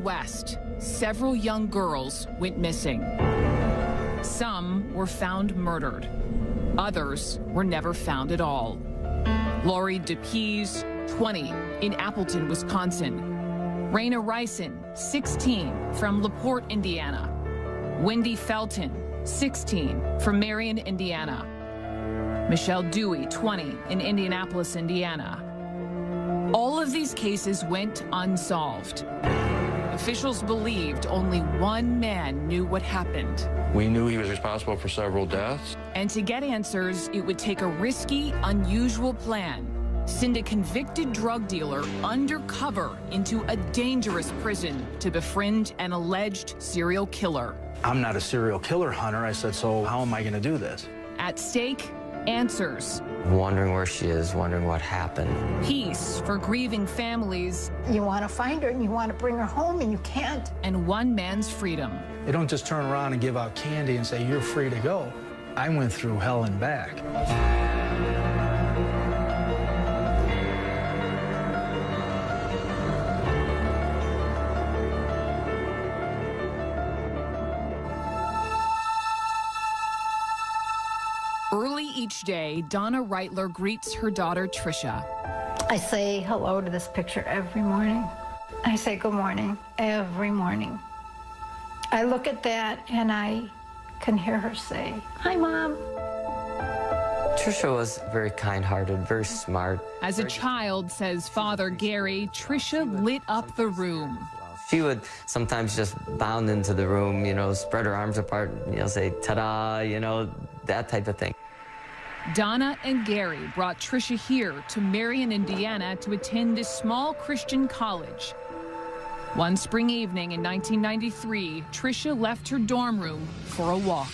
Midwest, several young girls went missing. Some were found murdered. Others were never found at all. Lori DePease, 20, in Appleton, Wisconsin. Raina Ryson, 16, from LaPorte, Indiana. Wendy Felton, 16, from Marion, Indiana. Michelle Dewey, 20, in Indianapolis, Indiana. All of these cases went unsolved. Officials believed only one man knew what happened. We knew he was responsible for several deaths. And to get answers, it would take a risky, unusual plan. Send a convicted drug dealer undercover into a dangerous prison to befriend an alleged serial killer. I'm not a serial killer hunter. I said, so how am I going to do this? At stake, answers. Wondering where she is, wondering what happened. Peace for grieving families. You want to find her and you want to bring her home and you can't. And one man's freedom. They don't just turn around and give out candy and say, you're free to go. I went through hell and back. Early each day, Donna Reitler greets her daughter, Tricia. I say hello to this picture every morning. I say good morning every morning. I look at that and I can hear her say, hi, Mom. Tricia was very kind-hearted, very smart. As a child, says Father Gary, Tricia lit up the room. She would sometimes just bound into the room, you know, spread her arms apart, you know, say, ta-da, you know, that type of thing. Donna and Gary brought Tricia here to Marion, Indiana to attend a small Christian college. One spring evening in 1993, Tricia left her dorm room for a walk.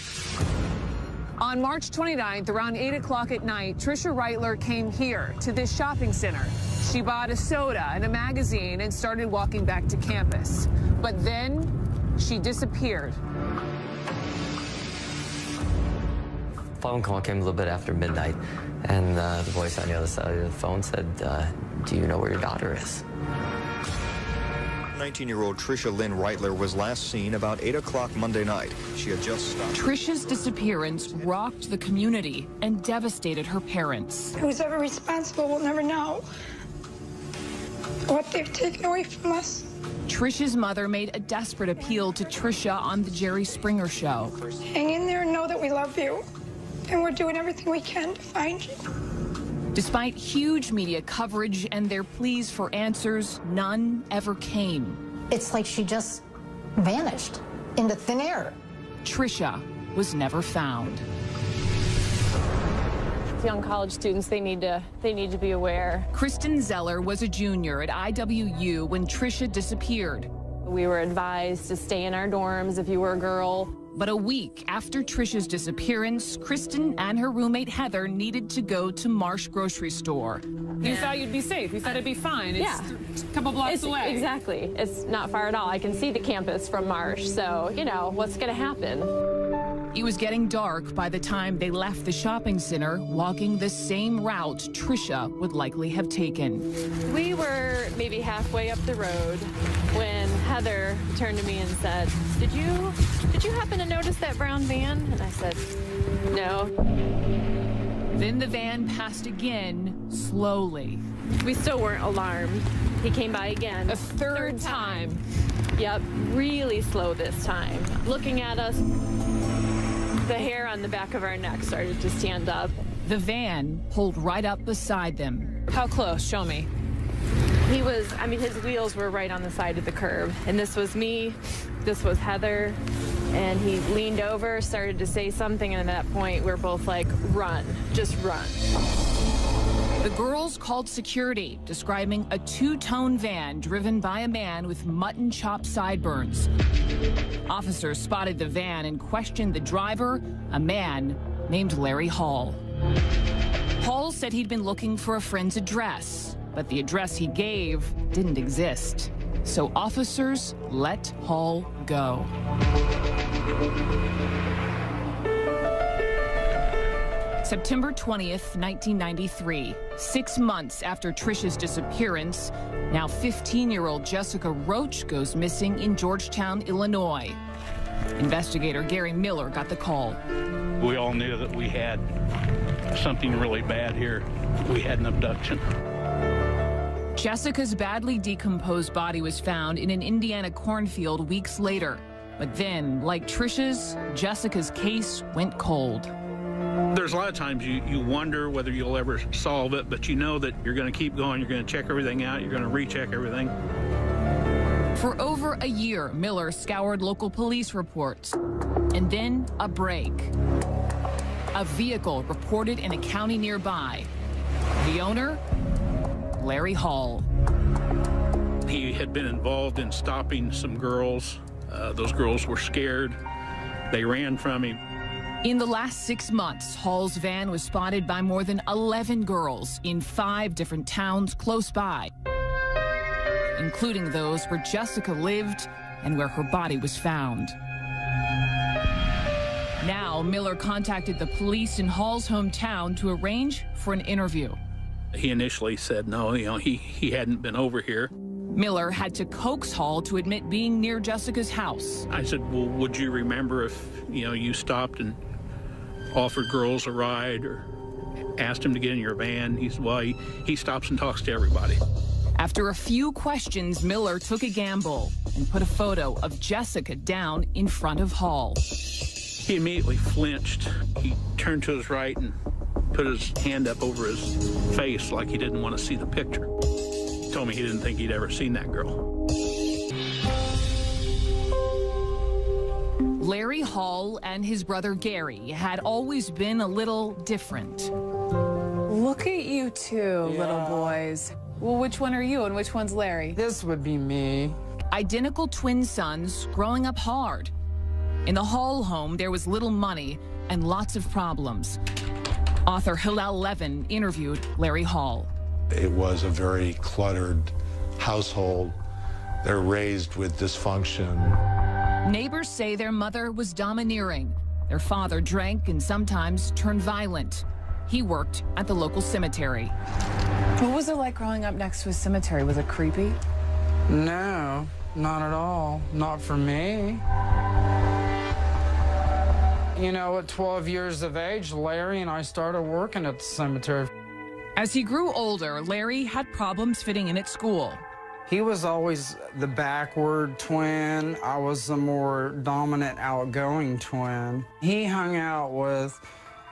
On March 29th, around 8 o'clock at night, Tricia Reitler came here to this shopping center. She bought a soda and a magazine and started walking back to campus. But then she disappeared. Phone call came a little bit after midnight, and the voice on the other side of the phone said, do you know where your daughter is? 19-year-old Tricia Lynn Reitler was last seen about 8 o'clock Monday night. She had just stopped. Tricia's disappearance rocked the community and devastated her parents. Who's ever responsible will never know what they've taken away from us. Tricia's mother made a desperate appeal to Tricia on the Jerry Springer Show. Hang in there and know that we love you, and we're doing everything we can to find you. Despite huge media coverage and their pleas for answers, none ever came. It's like she just vanished into thin air. Tricia was never found. Young college students, they need to be aware. Kristen Zeller was a junior at IWU when Tricia disappeared. We were advised to stay in our dorms if you were a girl. But a week after Tricia's disappearance, Kristen and her roommate Heather needed to go to Marsh grocery store. You thought you'd be safe. You thought it'd be fine. It's a couple blocks away. Exactly. It's not far at all. I can see the campus from Marsh, so, you know, what's going to happen? It was getting dark by the time they left the shopping center, walking the same route Tricia would likely have taken. We were maybe halfway up the road when Heather turned to me and said, Did you happen to notice that brown van? And I said, no. Then the van passed again, slowly. We still weren't alarmed. He came by again. A third time. Yep, really slow this time. Looking at us, the hair on the back of our neck started to stand up. The van pulled right up beside them. How close? Show me. He was, I mean, his wheels were right on the side of the curb. And this was me, this was Heather. And he leaned over, started to say something, and at that point, we're both like, run, just run. The girls called security, describing a two-tone van driven by a man with mutton chop sideburns. Officers spotted the van and questioned the driver, a man named Larry Hall. Hall said he'd been looking for a friend's address, but the address he gave didn't exist. So officers let Hall go. September 20th, 1993, 6 months after Trish's disappearance, now 15-year-old Jessica Roach goes missing in Georgetown, Illinois. Investigator Gary Miller got the call. We all knew that we had something really bad here. We had an abduction. Jessica's badly decomposed body was found in an Indiana cornfield weeks later. But then, like Trish's, Jessica's case went cold. There's a lot of times you wonder whether you'll ever solve it, but you know that you're going to keep going, you're going to check everything out, you're going to recheck everything. For over a year, Miller scoured local police reports. And then a break. A vehicle reported in a county nearby. The owner, Larry Hall. He had been involved in stopping some girls. Those girls were scared. They ran from him. In the last 6 months, Hall's van was spotted by more than 11 girls in 5 different towns close by, including those where Jessica lived and where her body was found. Now, Miller contacted the police in Hall's hometown to arrange for an interview. He initially said no, he hadn't been over here. Miller had to coax Hall to admit being near Jessica's house. I said, well, would you remember if, you stopped and offered girls a ride or asked him to get in your van? He said, well, he stops and talks to everybody. After a few questions, Miller took a gamble and put a photo of Jessica down in front of Hall. He immediately flinched. He turned to his right and put his hand up over his face like he didn't want to see the picture. He told me he didn't think he'd ever seen that girl. Larry Hall and his brother Gary had always been a little different. Look at you two, little boys. Well, which one are you and which one's Larry? This would be me. Identical twin sons growing up hard. In the Hall home, there was little money and lots of problems. Author Hillel Levin interviewed Larry Hall. It was a very cluttered household. They're raised with dysfunction. Neighbors say their mother was domineering. Their father drank and sometimes turned violent. He worked at the local cemetery. What was it like growing up next to a cemetery? Was it creepy? No, not at all. Not for me. At 12 years of age, Larry and I started working at the cemetery. As he grew older, Larry had problems fitting in at school. He was always the backward twin. I was the more dominant, outgoing twin. He hung out with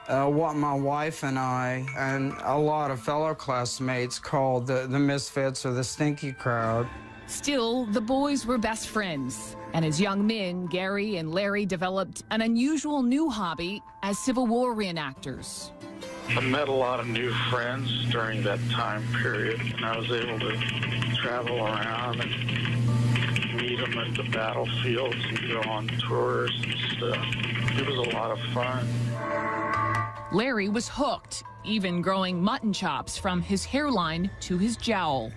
what my wife and I and a lot of fellow classmates called the misfits or the stinky crowd. Still, the boys were best friends. And as young men, Gary and Larry developed an unusual new hobby as Civil War reenactors. I met a lot of new friends during that time period, and I was able to travel around and meet them at the battlefields and go on tours and stuff. It was a lot of fun. Larry was hooked, even growing mutton chops from his hairline to his jowl.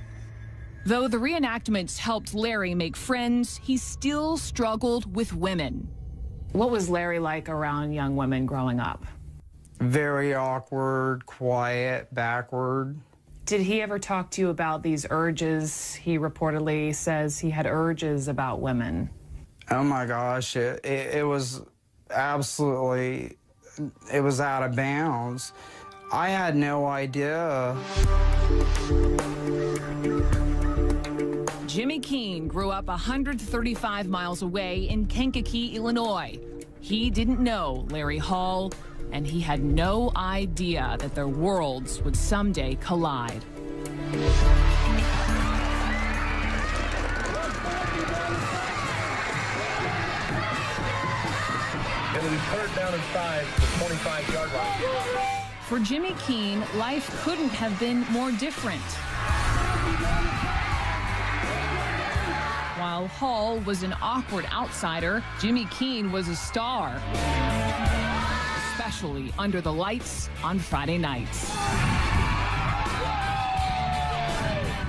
Though the reenactments helped Larry make friends, he still struggled with women. What was Larry like around young women growing up? Very awkward, quiet, backward. Did he ever talk to you about these urges? He reportedly says he had urges about women. Oh my gosh, it was absolutely, it was out of bounds. I had no idea. Jimmy Keene grew up 135 miles away in Kankakee, Illinois. He didn't know Larry Hall, and he had no idea that their worlds would someday collide. It will be third down and 5 to the 25-yard line. For Jimmy Keene, life couldn't have been more different. While Hall was an awkward outsider, Jimmy Keene was a star, especially under the lights on Friday nights.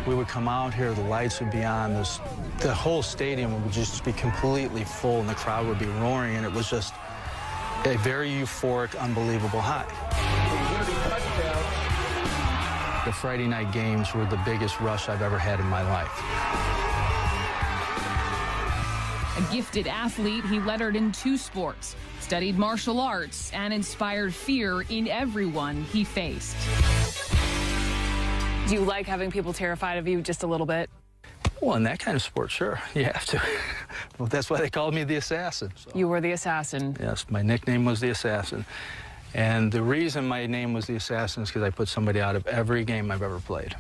We would come out here, the lights would be on, the whole stadium would just be completely full and the crowd would be roaring, and it was just a very euphoric, unbelievable high. The Friday night games were the biggest rush I've ever had in my life. A gifted athlete, he lettered in 2 sports, studied martial arts, and inspired fear in everyone he faced. Do you like having people terrified of you just a little bit? Well, in that kind of sport, sure, you have to. Well, that's why they called me the Assassin. So. You were the Assassin. Yes, my nickname was the Assassin. And the reason my name was the Assassin is because I put somebody out of every game I've ever played.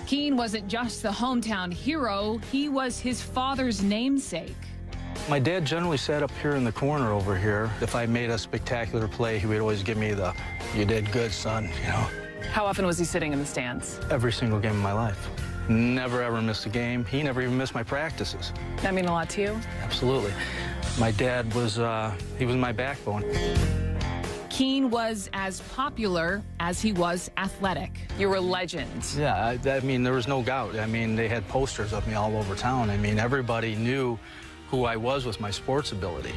Keene wasn't just the hometown hero, he was his father's namesake. My dad generally sat up here in the corner over here. If I made a spectacular play, he would always give me the, "You did good, son," you know. How often was he sitting in the stands? Every single game of my life. Never ever missed a game. He never even missed my practices. That mean a lot to you? Absolutely. My dad was, he was my backbone. Keene was as popular as he was athletic. You were a legend. Yeah, I mean, there was no doubt. I mean, they had posters of me all over town. I mean, everybody knew who I was with my sports ability.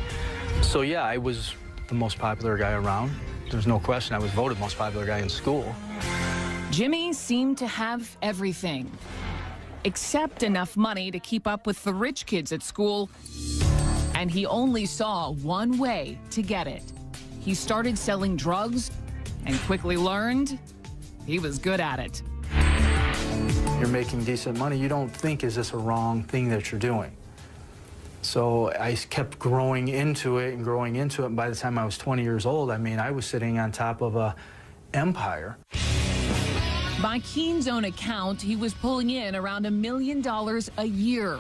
So, yeah, I was the most popular guy around. There's no question I was voted most popular guy in school. Jimmy seemed to have everything, except enough money to keep up with the rich kids at school. And he only saw one way to get it. He started selling drugs and quickly learned he was good at it. You're making decent money. You don't think, is this a wrong thing that you're doing? So I kept growing into it and growing into it. And by the time I was 20 years old, I mean, I was sitting on top of an empire. By Keene's own account, he was pulling in around $1 million a year.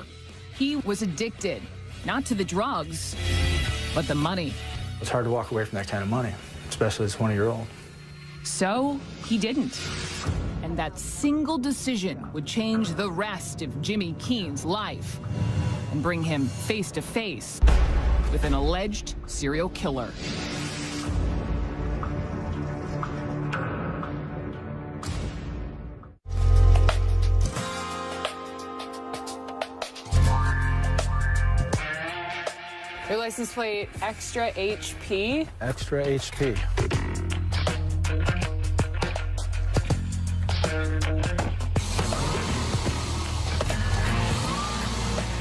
He was addicted, not to the drugs, but the money. It's hard to walk away from that kind of money, especially as a 20-year-old. So he didn't. And that single decision would change the rest of Jimmy Keene's life and bring him face to face with an alleged serial killer. Your license plate, extra HP. Extra HP.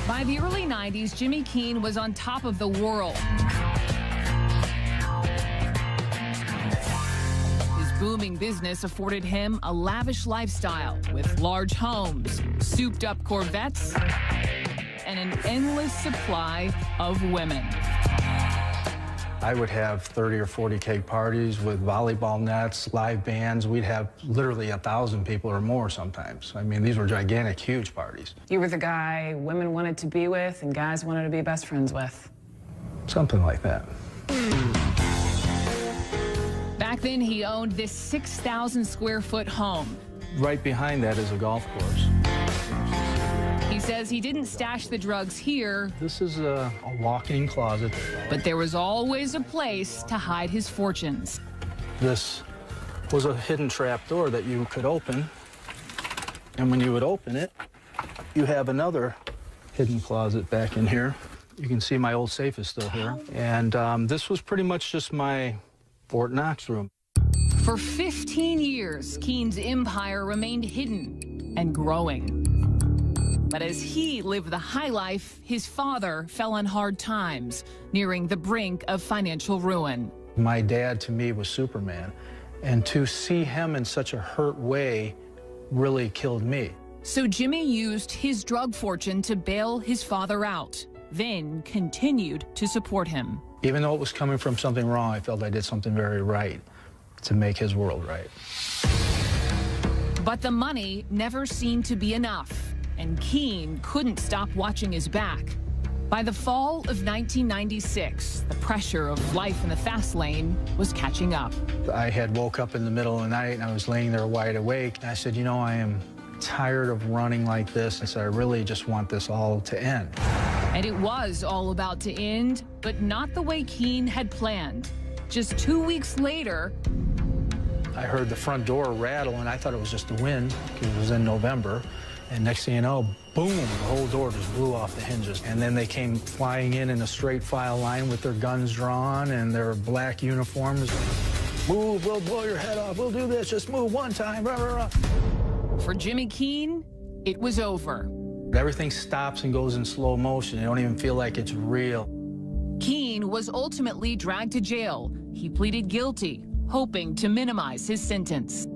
By the early 90s, Jimmy Keene was on top of the world. His booming business afforded him a lavish lifestyle with large homes, souped-up Corvettes, and an endless supply of women. I would have 30 or 40 cake parties with volleyball nets, live bands. We'd have literally 1,000 people or more sometimes. I mean, these were gigantic, huge parties. You were the guy women wanted to be with and guys wanted to be best friends with. Something like that. Back then, he owned this 6,000 square foot home. Right behind that is a golf course. He says he didn't stash the drugs here. This is a walk-in closet. But there was always a place to hide his fortunes. This was a hidden trap door that you could open. And when you would open it, you have another hidden closet back in here. You can see my old safe is still here. And this was pretty much just my Fort Knox room. For 15 years, Keene's empire remained hidden and growing. But as he lived the high life, his father fell on hard times, nearing the brink of financial ruin. My dad, to me, was Superman. And to see him in such a hurt way really killed me. So Jimmy used his drug fortune to bail his father out, then continued to support him. Even though it was coming from something wrong, I felt I did something very right to make his world right. But the money never seemed to be enough, and Keene couldn't stop watching his back. By the fall of 1996, the pressure of life in the fast lane was catching up. I had woke up in the middle of the night, and I was laying there wide awake. And I said, you know, I am tired of running like this. I said, I really just want this all to end. And it was all about to end, but not the way Keene had planned. Just 2 weeks later, I heard the front door rattle, and I thought it was just the wind, because it was in November. And next thing you know, boom, the whole door just blew off the hinges. And then they came flying in a straight file line with their guns drawn and their black uniforms. Move, we'll blow your head off. We'll do this. Just move one time. Rah, rah, rah. For Jimmy Keene, it was over. Everything stops and goes in slow motion. You don't even feel like it's real. Keene was ultimately dragged to jail. He pleaded guilty, hoping to minimize his sentence.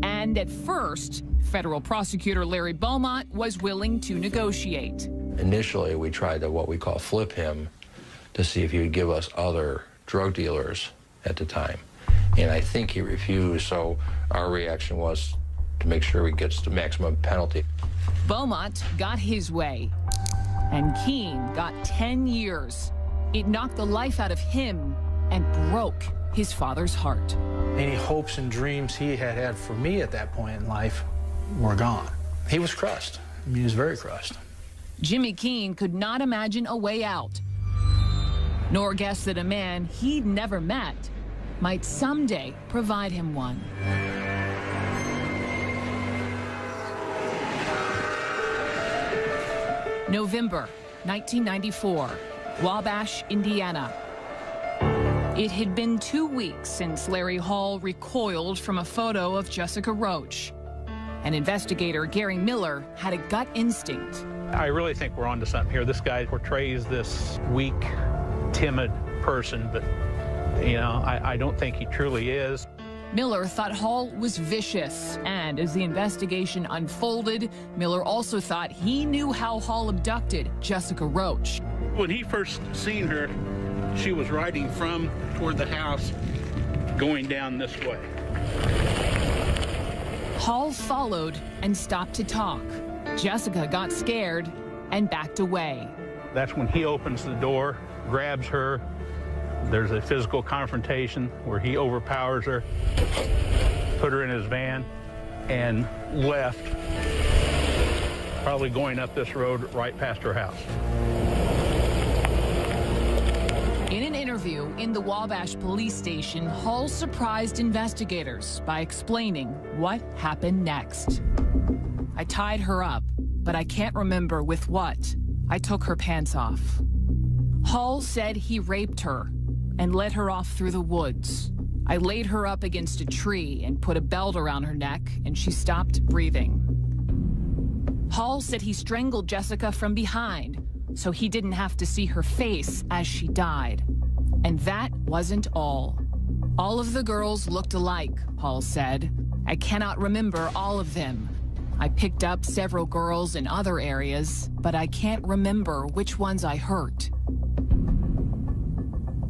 And at first, federal prosecutor Larry Beaumont was willing to negotiate. Initially, we tried to what we call flip him to see if he would give us other drug dealers at the time. And I think he refused, so our reaction was to make sure he gets the maximum penalty. Beaumont got his way, and Keene got 10 years. It knocked the life out of him and broke his father's heart. Any hopes and dreams he had had for me at that point in life were gone. He was crushed. I mean, he was very crushed. Jimmy Keene could not imagine a way out, nor guess that a man he'd never met might someday provide him one. November 1994, Wabash, Indiana. It had been 2 weeks since Larry Hall recoiled from a photo of Jessica Roach. And investigator Gary Miller had a gut instinct. I really think we're onto something here. This guy portrays this weak, timid person, but, you know, I don't think he truly is. Miller thought Hall was vicious, and as the investigation unfolded, Miller also thought he knew how Hall abducted Jessica Roach. When he first seen her, she was riding from toward the house, going down this way. Hall followed and stopped to talk. Jessica got scared and backed away. That's when he opens the door, grabs her. There's a physical confrontation where he overpowers her, put her in his van, and left, probably going up this road right past her house. In an interview in the Wabash police station, Hall surprised investigators by explaining what happened next. I tied her up, but I can't remember with what. I took her pants off. Hall said he raped her and led her off through the woods. I laid her up against a tree and put a belt around her neck, and she stopped breathing. Hall said he strangled Jessica from behind, so he didn't have to see her face as she died. And that wasn't all. All of the girls looked alike, Hall said. I cannot remember all of them. I picked up several girls in other areas, but I can't remember which ones I hurt.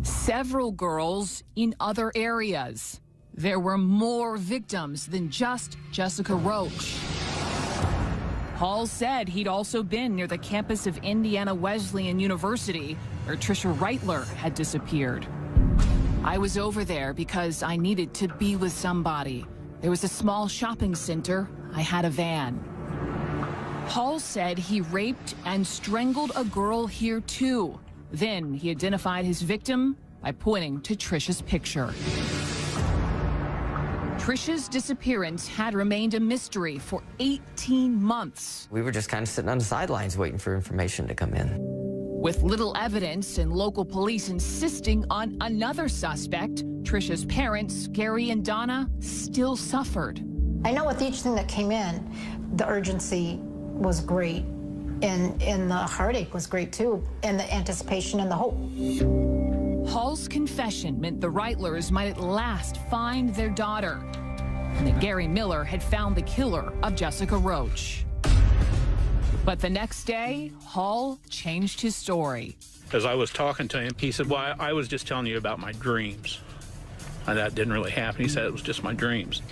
Several girls in other areas. There were more victims than just Jessica Roach. Hall said he'd also been near the campus of Indiana Wesleyan University, where Tricia Reitler had disappeared. I was over there because I needed to be with somebody. There was a small shopping center. I had a van. Hall said he raped and strangled a girl here too. Then he identified his victim by pointing to Tricia's picture. Tricia's disappearance had remained a mystery for 18 months. We were just kind of sitting on the sidelines waiting for information to come in. With little evidence and local police insisting on another suspect, Tricia's parents, Gary and Donna, still suffered. I know with each thing that came in, the urgency was great, and the heartache was great too, and the anticipation and the hope. Hall's confession meant the Reitlers might at last find their daughter, and that Gary Miller had found the killer of Jessica Roach. But the next day, Hall changed his story. As I was talking to him, he said, well, I was just telling you about my dreams. And that didn't really happen. He said it was just my dreams.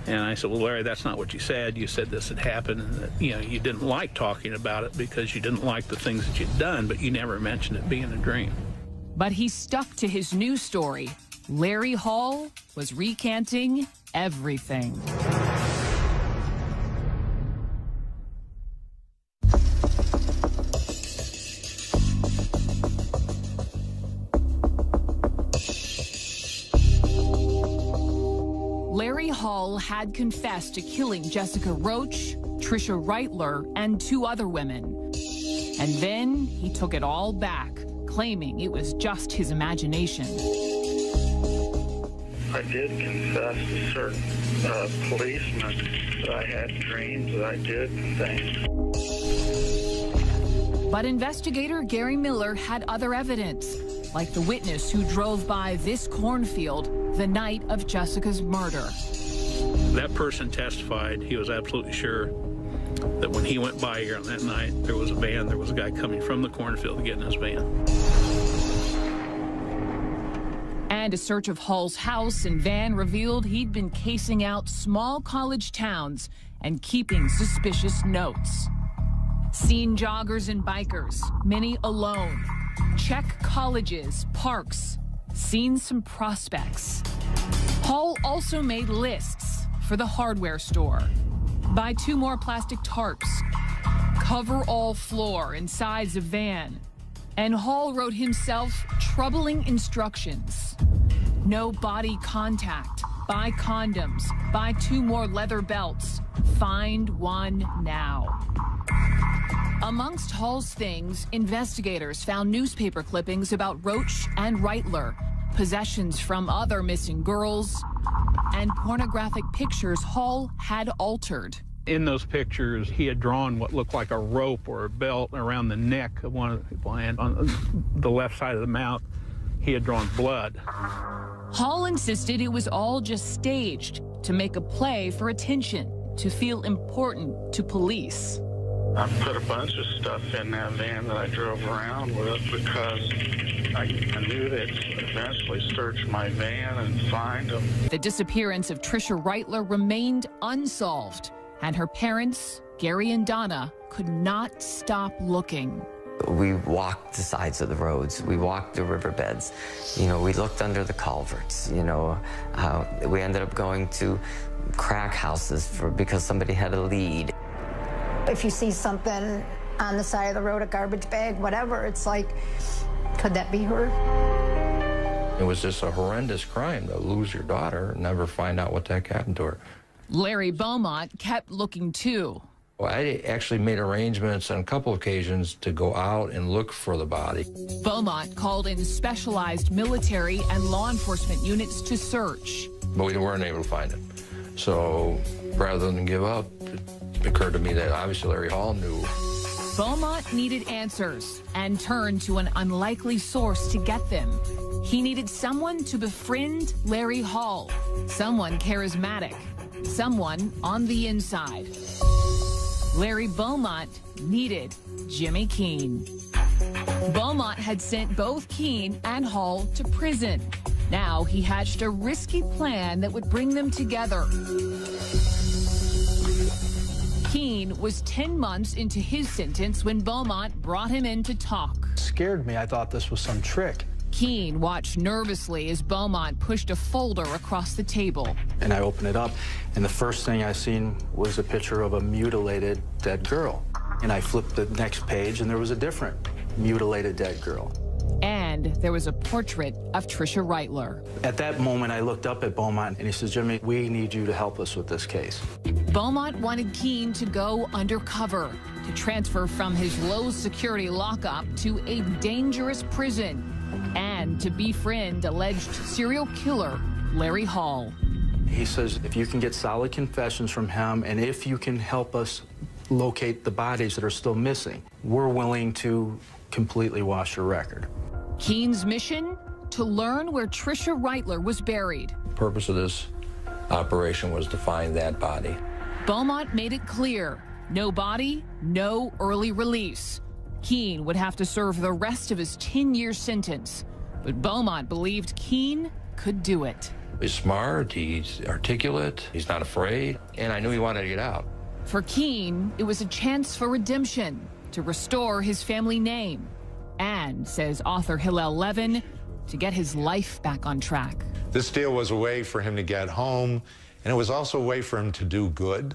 And I said, well, Larry, that's not what you said. You said this had happened, and that, you know, you didn't like talking about it because you didn't like the things that you'd done, but you never mentioned it being a dream. But he stuck to his new story. Larry Hall was recanting everything. Larry Hall had confessed to killing Jessica Roach, Tricia Reitler, and 2 other women. And then he took it all back, claiming it was just his imagination. I did confess to certain policemen that I had dreams that I did things. But investigator Gary Miller had other evidence, like the witness who drove by this cornfield the night of Jessica's murder. That person testified he was absolutely sure that when he went by here on that night, there was a guy coming from the cornfield to get in his van. And a search of Hall's house and van revealed he'd been casing out small college towns and keeping suspicious notes. Seen joggers and bikers, many alone. Check colleges, parks. Seen some prospects. Hall also made lists for the hardware store. Buy 2 more plastic tarps. Cover all floor and sides of van. And Hall wrote himself troubling instructions. No body contact. Buy condoms. Buy 2 more leather belts. Find one now. Amongst Hall's things, investigators found newspaper clippings about Roach and Reitler, possessions from other missing girls, and pornographic pictures Hall had altered. In those pictures, he had drawn what looked like a rope or a belt around the neck of one of the people, and on the left side of the mouth, he had drawn blood. Hall insisted it was all just staged to make a play for attention, to feel important to police. I put a bunch of stuff in that van that I drove around with because I knew they'd eventually search my van and find them. The disappearance of Tricia Reitler remained unsolved, and her parents, Gary and Donna, could not stop looking. We walked the sides of the roads. We walked the riverbeds. You know, we looked under the culverts. You know, we ended up going to crack houses because somebody had a lead. If you see something on the side of the road, a garbage bag, whatever, it's like, could that be her? It was just a horrendous crime to lose your daughter and never find out what the heck happened to her. Larry Beaumont kept looking too. Well, I actually made arrangements on a couple of occasions to go out and look for the body. Beaumont called in specialized military and law enforcement units to search. But we weren't able to find it. So rather than give up, it occurred to me that obviously Larry Hall knew. Beaumont needed answers and turned to an unlikely source to get them. He needed someone to befriend Larry Hall, someone charismatic, someone on the inside. Larry Beaumont needed Jimmy Keene. Beaumont had sent both Keene and Hall to prison. Now he hatched a risky plan that would bring them together. Keene was 10 months into his sentence when Beaumont brought him in to talk. It scared me. I thought this was some trick. Keene watched nervously as Beaumont pushed a folder across the table. And I opened it up, and the first thing I seen was a picture of a mutilated dead girl. And I flipped the next page, and there was a different mutilated dead girl. And there was a portrait of Tricia Reitler. At that moment, I looked up at Beaumont, and he says, Jimmy, we need you to help us with this case. Beaumont wanted Keene to go undercover, to transfer from his low-security lockup to a dangerous prison, and to befriend alleged serial killer Larry Hall. He says, if you can get solid confessions from him, and if you can help us locate the bodies that are still missing, we're willing to completely wash your record. Keene's mission? To learn where Tricia Reitler was buried. The purpose of this operation was to find that body. Beaumont made it clear, no body, no early release. Keene would have to serve the rest of his 10-year sentence, but Beaumont believed Keene could do it. He's smart, he's articulate, he's not afraid, and I knew he wanted to get out. For Keene, it was a chance for redemption, to restore his family name, and, says author Hillel Levin, to get his life back on track. This deal was a way for him to get home, and it was also a way for him to do good,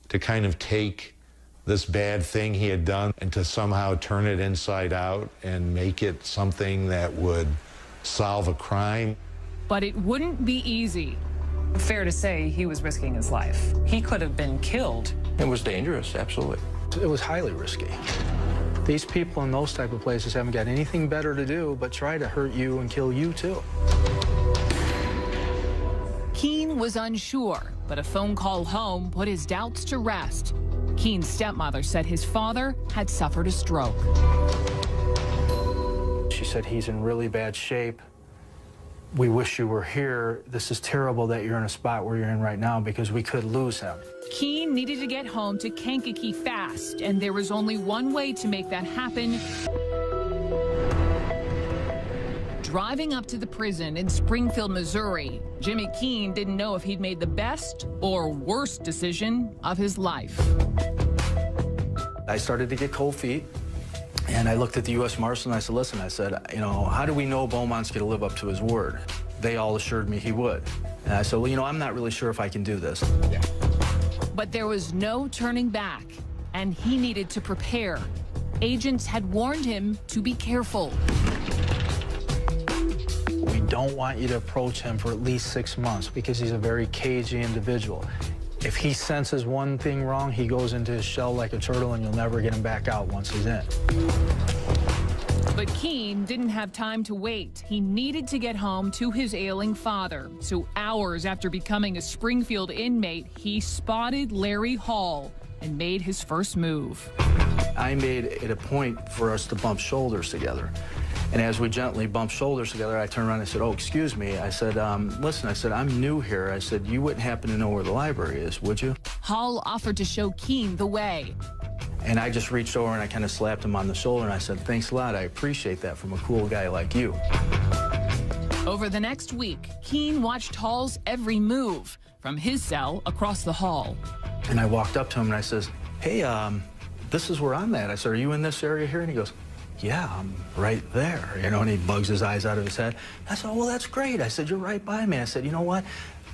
to kind of take this bad thing he had done and to somehow turn it inside out and make it something that would solve a crime. But it wouldn't be easy. Fair to say he was risking his life. He could have been killed. It was dangerous, absolutely. It was highly risky. These people in those type of places haven't got anything better to do but try to hurt you and kill you too. Keene was unsure, but a phone call home put his doubts to rest. Keene's stepmother said his father had suffered a stroke. She said, he's in really bad shape. We wish you were here. This is terrible that you're in a spot where you're in right now because we could lose him. Keene needed to get home to Kankakee fast, and there was only one way to make that happen. Driving up to the prison in Springfield, Missouri, Jimmy Keene didn't know if he'd made the best or worst decision of his life. I started to get cold feet, and I looked at the U.S. Marshal and I said, listen, I said, you know, how do we know Beaumont's going to live up to his word? They all assured me he would. And I said, well, you know, I'm not really sure if I can do this. But there was no turning back, and he needed to prepare. Agents had warned him to be careful. We don't want you to approach him for at least 6 months because he's a very cagey individual. If he senses one thing wrong, he goes into his shell like a turtle and you'll never get him back out once he's in. But Keene didn't have time to wait. He needed to get home to his ailing father. So hours after becoming a Springfield inmate, he spotted Larry Hall and made his first move. I made it a point for us to bump shoulders together. And as we gently bumped shoulders together, I turned around and I said, oh, excuse me. I said, listen, I said, I'm new here. I said, you wouldn't happen to know where the library is, would you? Hall offered to show Keene the way. And I just reached over and I kind of slapped him on the shoulder and I said, thanks a lot. I appreciate that from a cool guy like you. Over the next week, Keene watched Hall's every move from his cell across the hall. And I walked up to him and I says, hey, this is where I'm at. I said, are you in this area here? And he goes, yeah, I'm right there, you know, and he bugs his eyes out of his head. I said, oh, well, that's great. I said, you're right by me. I said, you know what?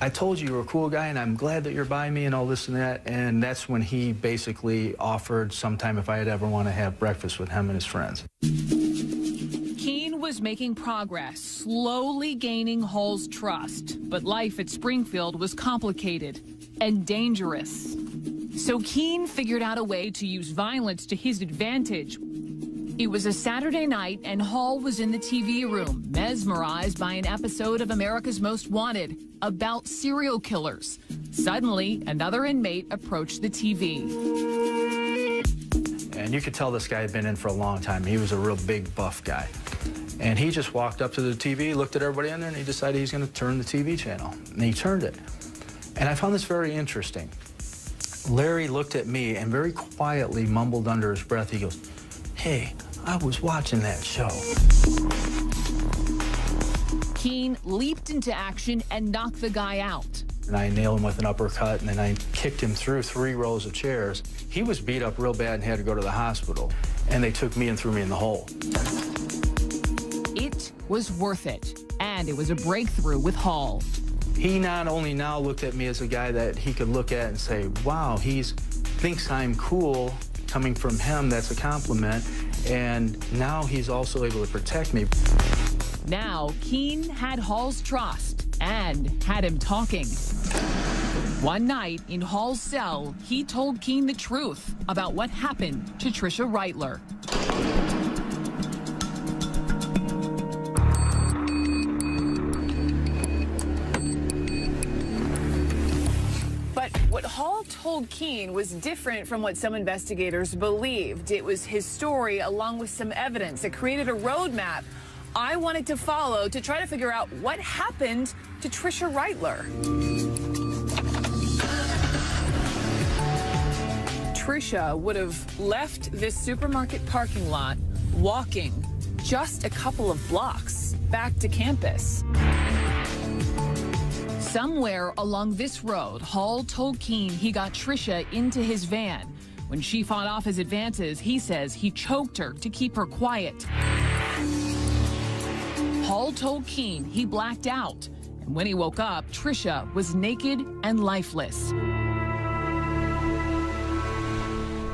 I told you were a cool guy, and I'm glad that you're by me and all this and that. And that's when he basically offered sometime if I'd ever want to have breakfast with him and his friends. Keene was making progress, slowly gaining Hall's trust. But life at Springfield was complicated and dangerous. So Keene figured out a way to use violence to his advantage. It was a Saturday night, and Hall was in the TV room, mesmerized by an episode of America's Most Wanted about serial killers. Suddenly, another inmate approached the TV. And you could tell this guy had been in for a long time. He was a real big, buff guy. And he just walked up to the TV, looked at everybody in there, and he decided he's going to turn the TV channel. And he turned it. And I found this very interesting. Larry looked at me and very quietly mumbled under his breath. He goes, hey, I was watching that show. Keene leaped into action and knocked the guy out. And I nailed him with an uppercut, and then I kicked him through 3 rows of chairs. He was beat up real bad and had to go to the hospital. And they took me and threw me in the hole. It was worth it, and it was a breakthrough with Hall. He not only now looked at me as a guy that he could look at and say, wow, he thinks I'm cool. Coming from him, that's a compliment. And now he's also able to protect me. Now, Keene had Hall's trust and had him talking. One night in Hall's cell, he told Keene the truth about what happened to Tricia Reitler. What Hall told Keene was different from what some investigators believed. It was his story along with some evidence. It created a roadmap I wanted to follow to try to figure out what happened to Tricia Reitler. Tricia would have left this supermarket parking lot walking just a couple of blocks back to campus. Somewhere along this road, Hall told Keene he got Tricia into his van. When she fought off his advances, he says he choked her to keep her quiet. Hall told Keene he blacked out, and when he woke up, Tricia was naked and lifeless.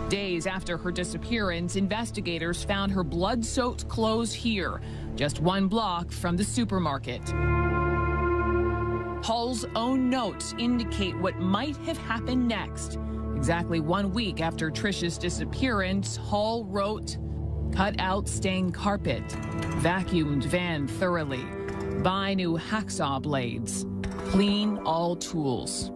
Days after her disappearance, investigators found her blood-soaked clothes here, just 1 block from the supermarket. Hall's own notes indicate what might have happened next. Exactly 1 week after Tricia's disappearance, Hall wrote, cut out stained carpet, vacuumed van thoroughly, buy new hacksaw blades, clean all tools.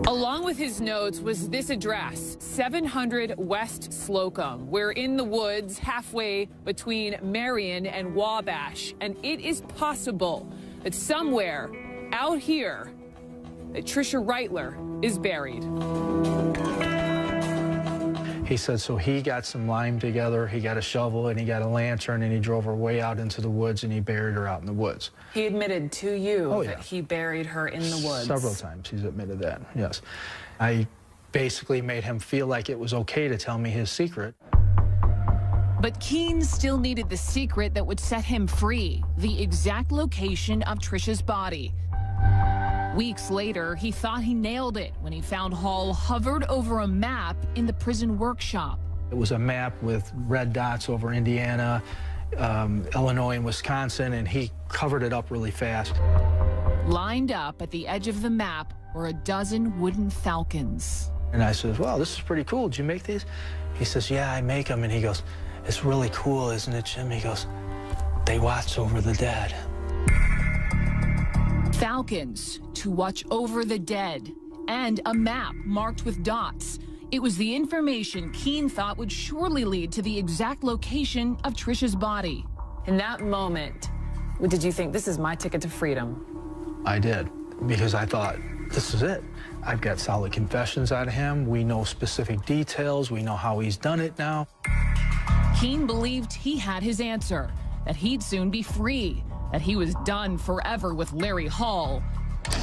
Along with his notes was this address, 700 West Slocum. We're in the woods halfway between Marion and Wabash, and it is possible that somewhere out here that Tricia Reitler is buried. He said, so he got some lime together, he got a shovel, and he got a lantern, and he drove her way out into the woods, and he buried her out in the woods. He admitted to you that he buried her in the woods. Several times he's admitted that, yes. I basically made him feel like it was okay to tell me his secret. But Keene still needed the secret that would set him free, the exact location of Tricia's body. Weeks later, he thought he nailed it when he found Hall hovered over a map in the prison workshop. It was a map with red dots over Indiana, Illinois, and Wisconsin, and he covered it up really fast. Lined up at the edge of the map were a dozen wooden falcons. And I said, wow, this is pretty cool. Did you make these? He says, yeah, I make them. And he goes, it's really cool, isn't it, Jim? He goes, they watch over the dead. Falcons to watch over the dead, and a map marked with dots. It was the information Keene thought would surely lead to the exact location of Tricia's body. In that moment, did you think, this is my ticket to freedom? I did, because I thought, this is it. I've got solid confessions out of him. We know specific details. We know how he's done it now. Keene believed he had his answer, that he'd soon be free, that he was done forever with Larry Hall.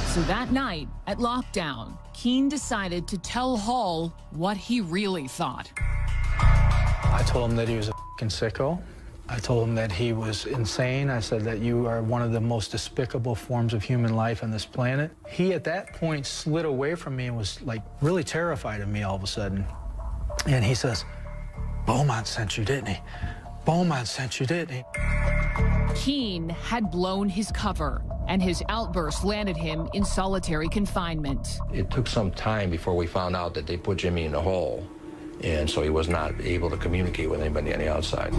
So that night at lockdown, Keene decided to tell Hall what he really thought. I told him that he was a f***ing sicko. I told him that he was insane. I said that you are one of the most despicable forms of human life on this planet. He, at that point, slid away from me and was, like, really terrified of me all of a sudden. And he says, Beaumont sent you, didn't he? Beaumont sent you, didn't he? Keene had blown his cover, and his outburst landed him in solitary confinement. It took some time before we found out that they put Jimmy in a hole, and so he was not able to communicate with anybody on the outside.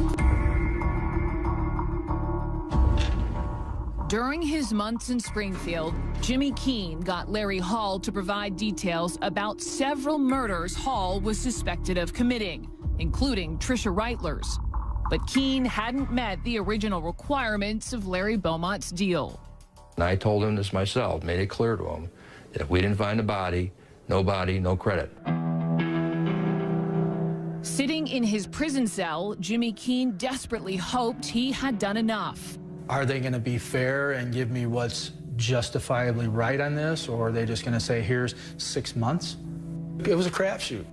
During his months in Springfield, Jimmy Keene got Larry Hall to provide details about several murders Hall was suspected of committing, including Tricia Reitler's. But Keene hadn't met the original requirements of Larry Beaumont's deal. And I told him this myself, made it clear to him, that if we didn't find the body, no credit. Sitting in his prison cell, Jimmy Keene desperately hoped he had done enough. Are they going to be fair and give me what's justifiably right on this, or are they just going to say, here's 6 months? It was a crapshoot.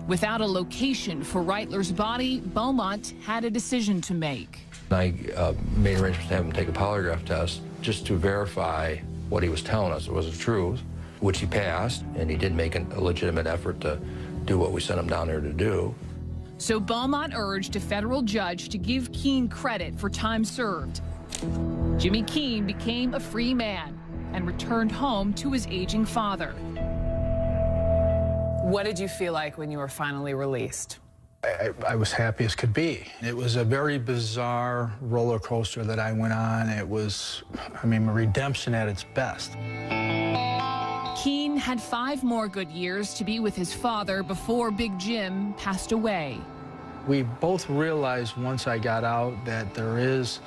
Without a location for Reitler's body, Beaumont had a decision to make. I made arrangements to have him take a polygraph test just to verify what he was telling us was the truth, which he passed, and he did make a legitimate effort to do what we sent him down there to do. So Beaumont urged a federal judge to give Keene credit for time served. Jimmy Keene became a free man and returned home to his aging father. What did you feel like when you were finally released? I was happy as could be. It was a very bizarre roller coaster that I went on. It was, I mean, redemption at its best. Keene had 5 more good years to be with his father before Big Jim passed away. We both realized once I got out that there is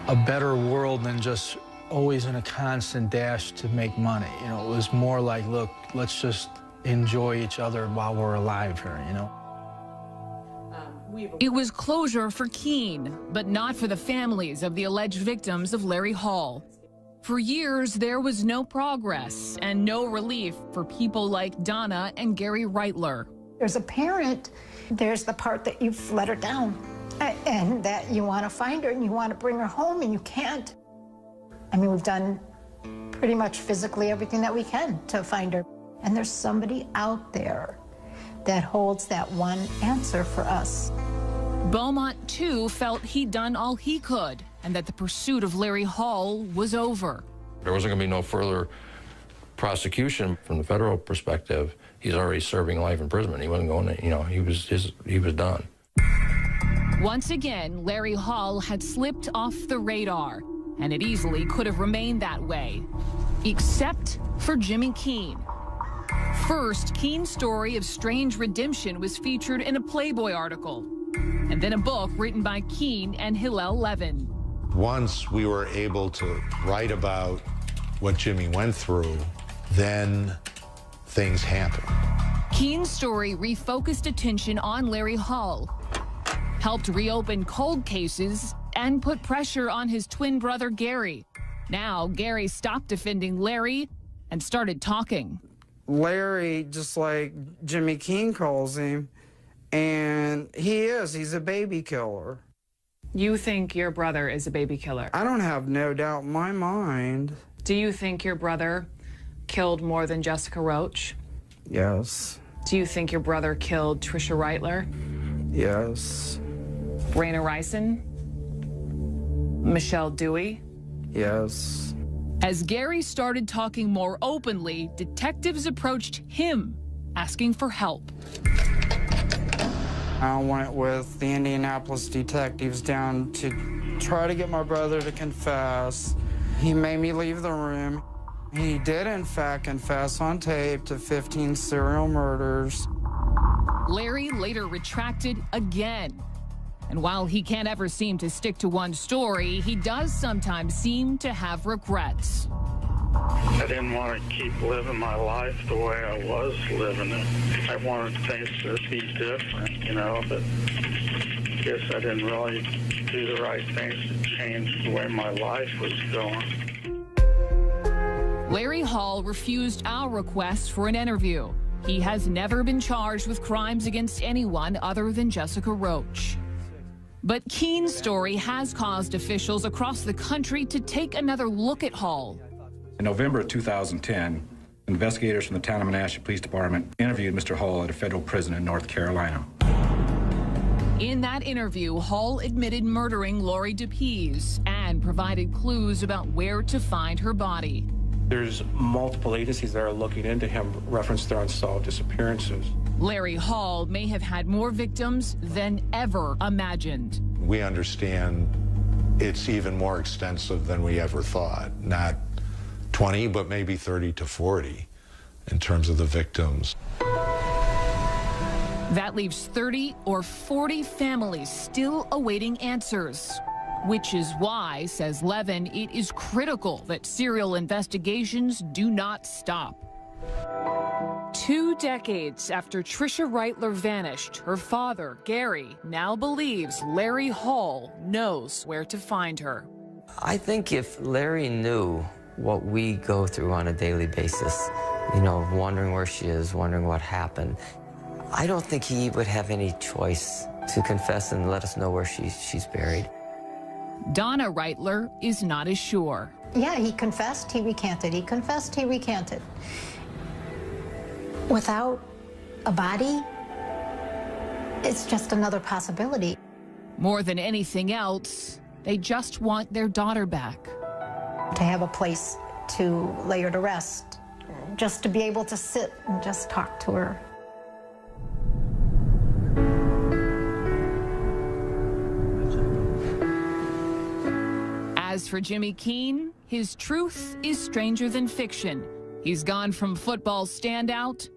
a better world than just always in a constant dash to make money. You know, it was more like, look, let's just enjoy each other while we're alive here, you know? It was closure for Keene, but not for the families of the alleged victims of Larry Hall. For years, there was no progress and no relief for people like Donna and Gary Reitler. There's a parent, there's the part that you've let her down and that you want to find her and you want to bring her home and you can't. I mean, we've done pretty much physically everything that we can to find her. And there's somebody out there that holds that one answer for us. Beaumont, too, felt he'd done all he could and that the pursuit of Larry Hall was over. There wasn't going to be no further prosecution from the federal perspective. He's already serving life imprisonment. He wasn't going to, you know, he was done. Once again, Larry Hall had slipped off the radar. and it easily could have remained that way, except for Jimmy Keene. First, Keene's story of strange redemption was featured in a Playboy article, and then a book written by Keene and Hillel Levin. Once we were able to write about what Jimmy went through, then things happened. Keene's story refocused attention on Larry Hall, helped reopen cold cases, and put pressure on his twin brother Gary. Now, Gary stopped defending Larry and started talking. Larry, just like Jimmy Keene calls him, and he's a baby killer. You think your brother is a baby killer? I don't have no doubt in my mind. Do you think your brother killed more than Jessica Roach? Yes. Do you think your brother killed Trisha Reitler? Yes. Raina Ricin? Michelle Dewey? Yes. As Gary started talking more openly, detectives approached him, asking for help. I went with the Indianapolis detectives down to try to get my brother to confess. He made me leave the room. He did, in fact, confess on tape to 15 serial murders. Larry later retracted again. And while he can't ever seem to stick to one story, he does sometimes seem to have regrets. I didn't want to keep living my life the way I was living it. I wanted things to be different, you know, but I guess I didn't really do the right things to change the way my life was going. Larry Hall refused our request for an interview. He has never been charged with crimes against anyone other than Jessica Roach. But Keene's story has caused officials across the country to take another look at Hall. In November of 2010, investigators from the Town of Menasha Police Department interviewed Mr. Hall at a federal prison in North Carolina. In that interview, Hall admitted murdering Lori DePease and provided clues about where to find her body. There's multiple agencies that are looking into him, reference their unsolved disappearances. Larry Hall may have had more victims than ever imagined. We understand it's even more extensive than we ever thought. Not 20, but maybe 30 to 40 in terms of the victims. That leaves 30 or 40 families still awaiting answers. Which is why, says Levin, it is critical that serial investigations do not stop. 2 decades after Trisha Reitler vanished, her father, Gary, now believes Larry Hall knows where to find her. I think if Larry knew what we go through on a daily basis, you know, wondering where she is, wondering what happened, I don't think he would have any choice to confess and let us know where she's buried. Donna Reitler is not as sure. Yeah, he confessed, he recanted. He confessed, he recanted. Without a body, it's just another possibility. More than anything else, they just want their daughter back. To have a place to lay her to rest, just to be able to sit and just talk to her. As for Jimmy Keene, his truth is stranger than fiction. He's gone from football standout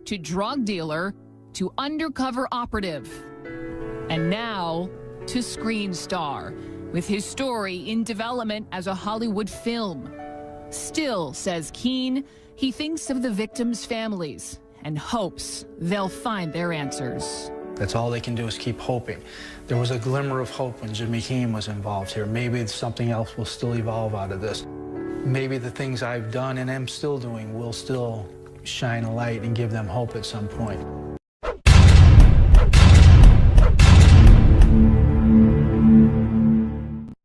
to drug dealer to undercover operative, and now to screen star, with his story in development as a Hollywood film. Still, says Keene, he thinks of the victims' families and hopes they'll find their answers. That's all they can do is keep hoping. There was a glimmer of hope when Jimmy Keene was involved here. Maybe something else will still evolve out of this. Maybe the things I've done and am still doing will still shine a light and give them hope at some point.